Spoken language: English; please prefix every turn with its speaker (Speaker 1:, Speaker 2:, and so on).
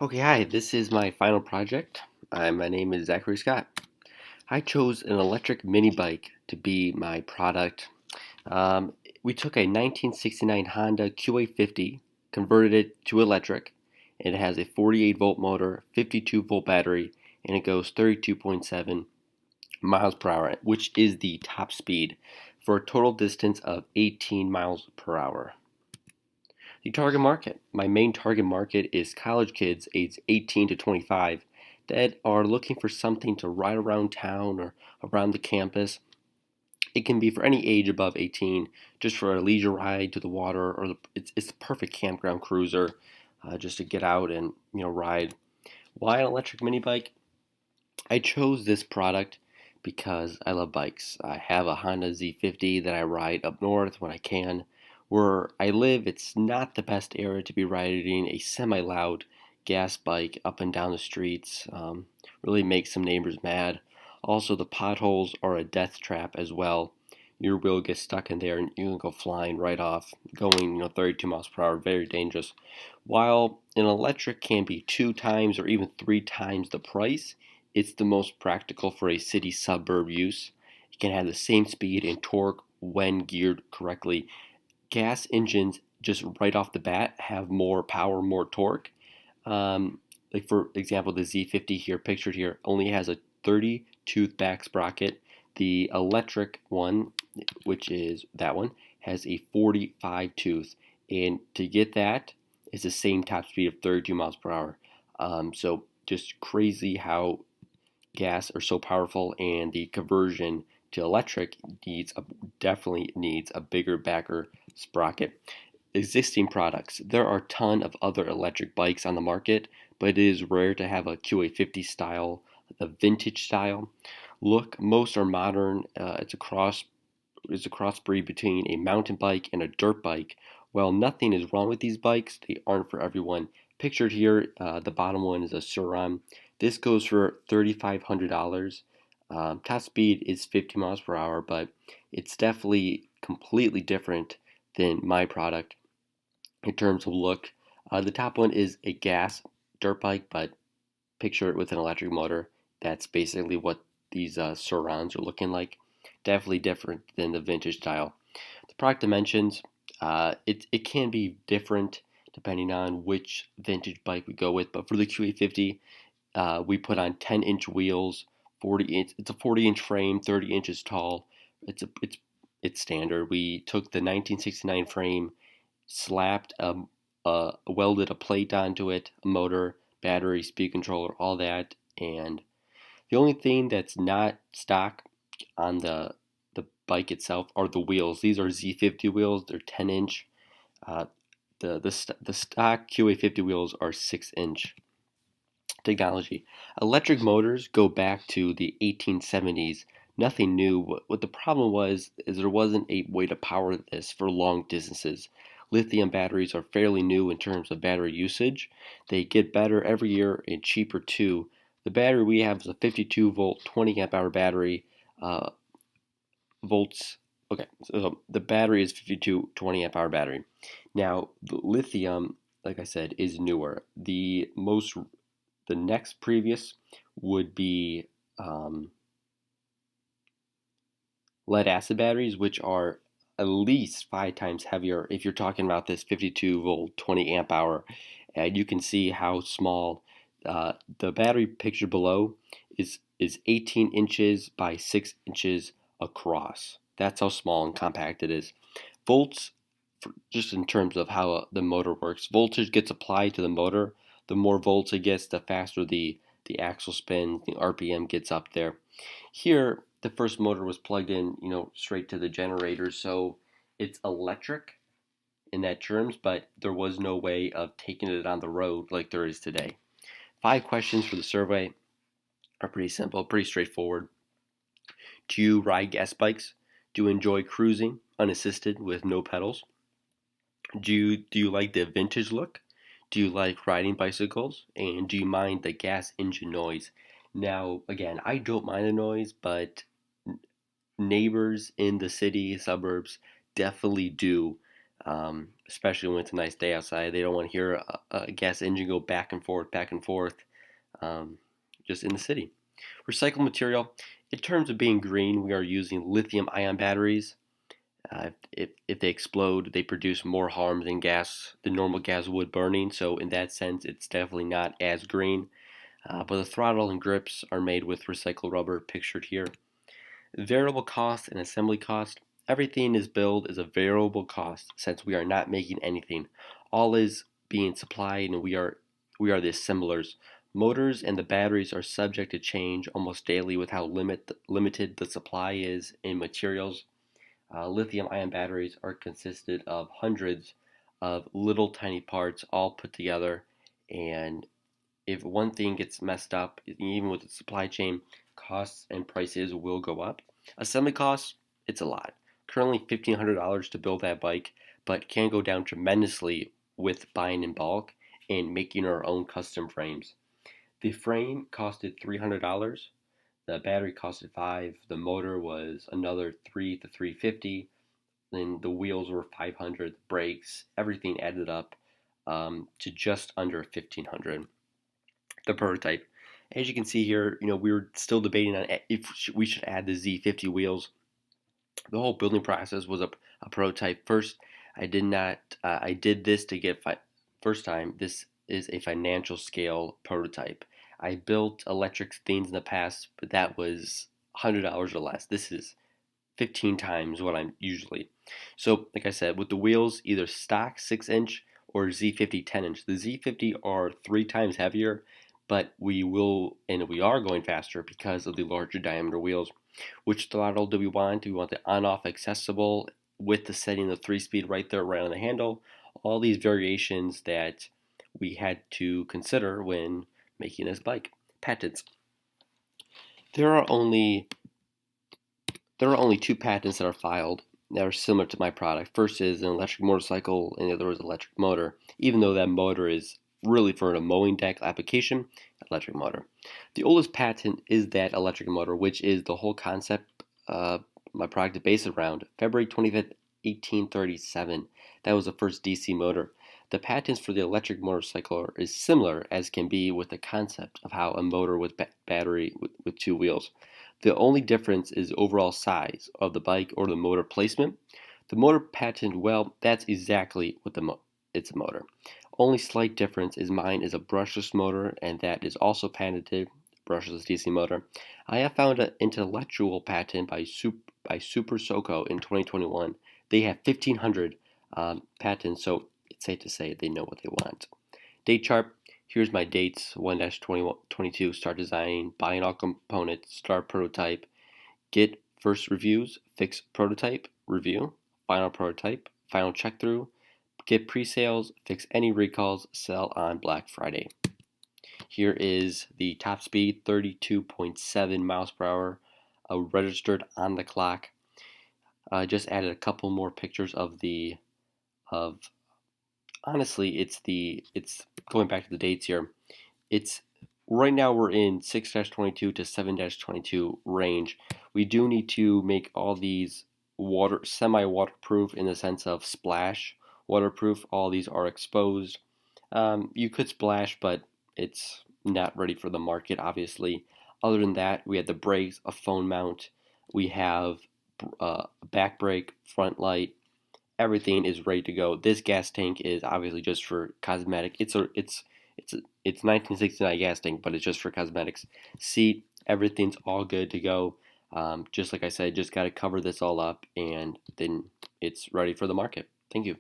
Speaker 1: Okay, hi, this is my final project. My name is Zachary Scott. I chose an electric mini bike to be my product. Um, we took a 1969 Honda QA50, converted it to electric. It has a 48 volt motor, 52 volt battery, and it goes 32.7 miles per hour, which is the top speed for a total distance of 18 miles per hour. The target market. My main target market is college kids aged 18 to 25 that are looking for something to ride around town or around the campus. It can be for any age above 18, just for a leisure ride to the water, or it's the perfect campground cruiser, just to get out and ride. Why an electric mini bike? I chose this product because I love bikes. I have a Honda Z50 that I ride up north when I can. Where I live, it's not the best area to be riding a semi loud gas bike up and down the streets. Really makes some neighbors mad. Also, the potholes are a death trap as well. Your wheel gets stuck in there and you can go flying right off, going 32 miles per hour, very dangerous. While an electric can be two times or even three times the price, it's the most practical for a city suburb use. It can have the same speed and torque when geared correctly. Gas engines, just right off the bat, have more power, more torque. Like for example, the Z50 here, pictured here, only has a 30 tooth back sprocket. The electric one, which is that one, has a 45 tooth. And to get that, it's the same top speed of 32 miles per hour. So just crazy how gas are so powerful, and the conversion to electric definitely needs a bigger backer sprocket. Existing products. There are a ton of other electric bikes on the market, but it is rare to have a QA50 style, the vintage style look. Most are modern. It's a crossbreed between a mountain bike and a dirt bike. While nothing is wrong with these bikes, they aren't for everyone. Pictured here, the bottom one is a Suron. This goes for $3,500. Top speed is 50 miles per hour, but it's definitely completely different than my product in terms of look. The top one is a gas dirt bike, but picture it with an electric motor. That's basically what these Surons are looking like. Definitely different than the vintage style. The product dimensions, it can be different depending on which vintage bike we go with. But for the QA50, we put on 10-inch wheels, 40 inch. It's a 40-inch frame, 30 inches tall. It's standard. We took the 1969 frame, slapped welded a plate onto it, a motor, battery, speed controller, all that, and the only thing that's not stock on the bike itself are the wheels. These are Z50 wheels. They're 10-inch. Uh, the stock QA50 wheels are 6-inch. Technology. Electric motors go back to the 1870s. Nothing new. What the problem was is there wasn't a way to power this for long distances. Lithium batteries are fairly new in terms of battery usage. They get better every year and cheaper too. The battery we have is a 52 volt, 20 amp hour battery. Uh, volts. Okay, so the battery is 52 20 amp hour battery. Now, the lithium, like I said, is newer. The next previous would be lead acid batteries, which are at least 5 times heavier. If you're talking about this 52 volt, 20 amp hour, and you can see how small the battery picture below is 18 inches by 6 inches across. That's how small and compact it is. Volts, just in terms of how the motor works, voltage gets applied to the motor. The more volts it gets, the faster the axle spins, the RPM gets up there. Here, the first motor was plugged in, straight to the generator, so it's electric in that terms, but there was no way of taking it on the road like there is today. 5 questions for the survey are pretty simple, pretty straightforward. Do you ride gas bikes? Do you enjoy cruising unassisted with no pedals? Do you like the vintage look? Do you like riding bicycles? And do you mind the gas engine noise? Now, again, I don't mind the noise, but neighbors in the city suburbs definitely do. especially when it's a nice day outside. They don't want to hear a gas engine go back and forth, um, just in the city. Recycled material. In terms of being green, we are using lithium-ion batteries. If they explode, they produce more harm than normal gas would burning. So in that sense, it's definitely not as green. But the throttle and grips are made with recycled rubber, pictured here. Variable cost and assembly cost. Everything is billed as a variable cost since we are not making anything. All is being supplied and we are the assemblers. Motors and the batteries are subject to change almost daily with how limited the supply is in materials. Lithium ion batteries are consisted of hundreds of little tiny parts all put together, and if one thing gets messed up, even with the supply chain, costs and prices will go up. Assembly costs, it's a lot. Currently $1,500 to build that bike, but can go down tremendously with buying in bulk and making our own custom frames. The frame costed $300. The battery costed $5. The motor was another $3 to $350. Then the wheels were $500. The brakes, everything added up to just under $1,500. The prototype. As you can see here, we were still debating on if we should add the Z50 wheels. The whole building process was a prototype. First, I did not. I did this to get first time. This is a financial scale prototype. I built electric things in the past, but that was $100 or less. This is 15 times what I'm usually. So, like I said, with the wheels, either stock 6-inch or Z50 10-inch. The Z50 are 3 times heavier, but we are going faster because of the larger diameter wheels. Which throttle do we want? Do we want the on-off accessible with the setting of 3-speed right there, right on the handle? All these variations that we had to consider when making this bike. Patents. There are only 2 patents that are filed that are similar to my product. First is an electric motorcycle, and the other is electric motor. Even though that motor is really for a mowing deck application, electric motor. The oldest patent is that electric motor, which is the whole concept my product is based around. February 25th, 1837. That was the first DC motor. The patents for the electric motorcycle is similar as can be with the concept of how a motor with battery with 2 wheels. The only difference is overall size of the bike or the motor placement. The motor patent, well, that's exactly what it's a motor. Only slight difference is mine is a brushless motor, and that is also patented, brushless DC motor. I have found an intellectual patent by Super Soco in 2021. They have 1,500 patents, so it's safe to say they know what they want. Date chart. Here's my dates: 1-2022, start designing, buying all components, start prototype, get first reviews, fix prototype, review, final prototype, final check through, get pre-sales, fix any recalls, sell on Black Friday. Here is the top speed, 32.7 miles per hour, registered on the clock. I just added a couple more pictures of honestly, it's going back to the dates here. It's right now we're in 6-22 to 7-22 range. We do need to make all these semi-waterproof in the sense of splash waterproof. All these are exposed. You could splash, but it's not ready for the market, obviously. Other than that, we have the brakes, a phone mount. We have a back brake, front light. Everything is ready to go. This gas tank is obviously just for cosmetic. It's 1969 gas tank, but it's just for cosmetics. Seat, everything's all good to go. Just like I said, just got to cover this all up, and then it's ready for the market. Thank you.